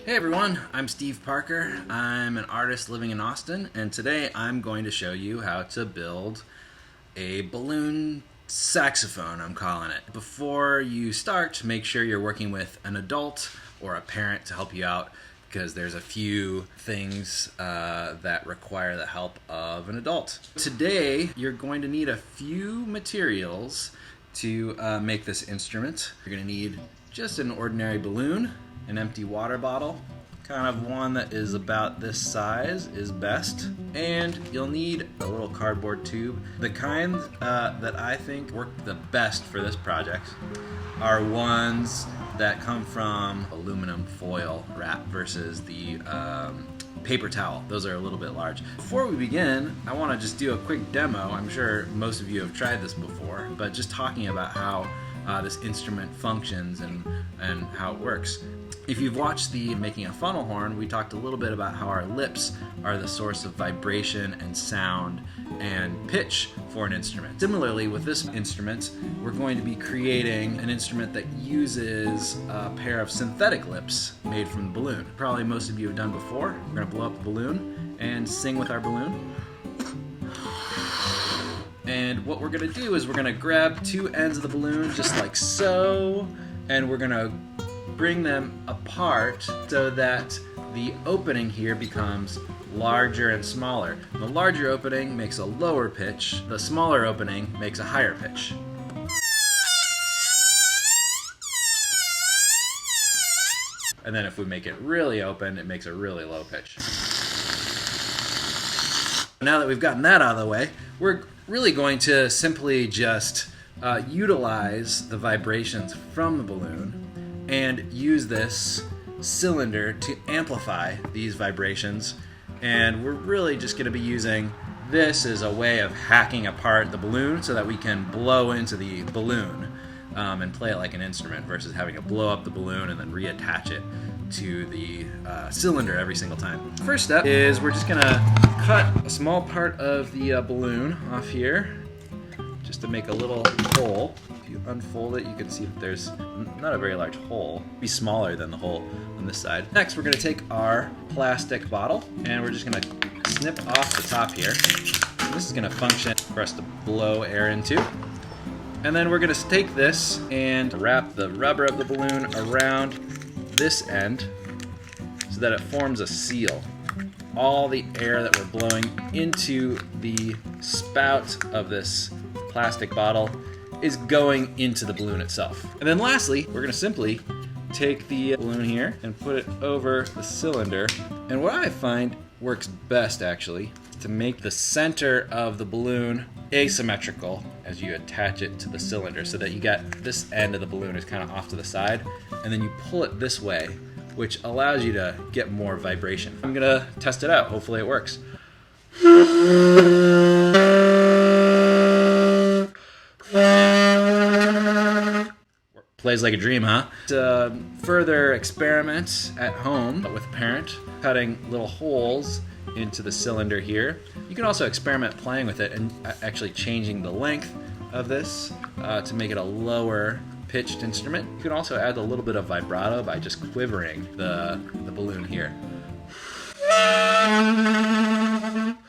Hey everyone, I'm Steve Parker. I'm an artist living in Austin, and today I'm going to show you how to build a balloon saxophone, I'm calling it. Before you start, make sure you're working with an adult or a parent to help you out, because there's a few things that require the help of an adult. Today, you're going to need a few materials to make this instrument. You're going to need just an ordinary balloon, an empty water bottle, kind of one that is about this size is best, and you'll need a little cardboard tube. The kind that I think work the best for this project are ones that come from aluminum foil wrap versus the paper towel. Those are a little bit large. Before we begin, I want to just do a quick demo. I'm sure most of you have tried this before, but just talking about how this instrument functions and how it works. If you've watched the Making a Funnel Horn, we talked a little bit about how our lips are the source of vibration and sound and pitch for an instrument. Similarly, with this instrument, we're going to be creating an instrument that uses a pair of synthetic lips made from the balloon. Probably most of you have done before. We're going to blow up the balloon and sing with our balloon. And what we're going to do is we're going to grab two ends of the balloon just like so, and we're going to bring them apart so that the opening here becomes larger and smaller. The larger opening makes a lower pitch, the smaller opening makes a higher pitch. And then if we make it really open, it makes a really low pitch. Now that we've gotten that out of the way, we're really going to simply just utilize the vibrations from the balloon and use this cylinder to amplify these vibrations. And we're really just going to be using this as a way of hacking apart the balloon so that we can blow into the balloon and play it like an instrument versus having to blow up the balloon and then reattach it to the cylinder every single time. First step is we're just going to cut a small part of the balloon off here just to make a little hole. If you unfold it, you can see that there's not a very large hole. It'll be smaller than the hole on this side. Next, we're going to take our plastic bottle and we're just going to snip off the top here. This is going to function for us to blow air into. And then we're going to take this and wrap the rubber of the balloon around this end so that it forms a seal. All the air that we're blowing into the spout of this plastic bottle is going into the balloon itself. And then lastly, we're going to simply take the balloon here and put it over the cylinder. And what I find works best actually is to make the center of the balloon asymmetrical as you attach it to the cylinder so that you got this end of the balloon is kind of off to the side, and then you pull it this way, which allows you to get more vibration. I'm going to test it out. Hopefully it works. Plays like a dream, huh? To further experiment at home with a parent, cutting little holes into the cylinder here. You can also experiment playing with it and actually changing the length of this to make it a lower pitched instrument. You can also add a little bit of vibrato by just quivering the balloon here.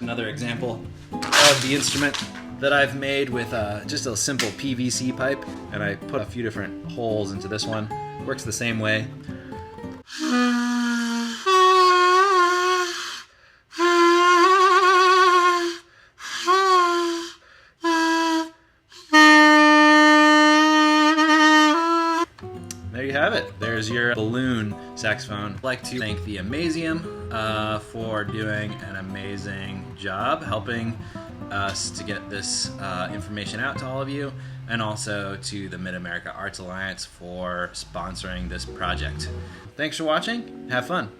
Another example of the instrument that I've made with just a simple PVC pipe, and I put a few different holes into this one. Works the same way. There you have it. There's your balloon saxophone. I'd like to thank the Amazeum for doing an amazing job helping us to get this information out to all of you, and also to the Mid-America Arts Alliance for sponsoring this project. Thanks for watching. Have fun.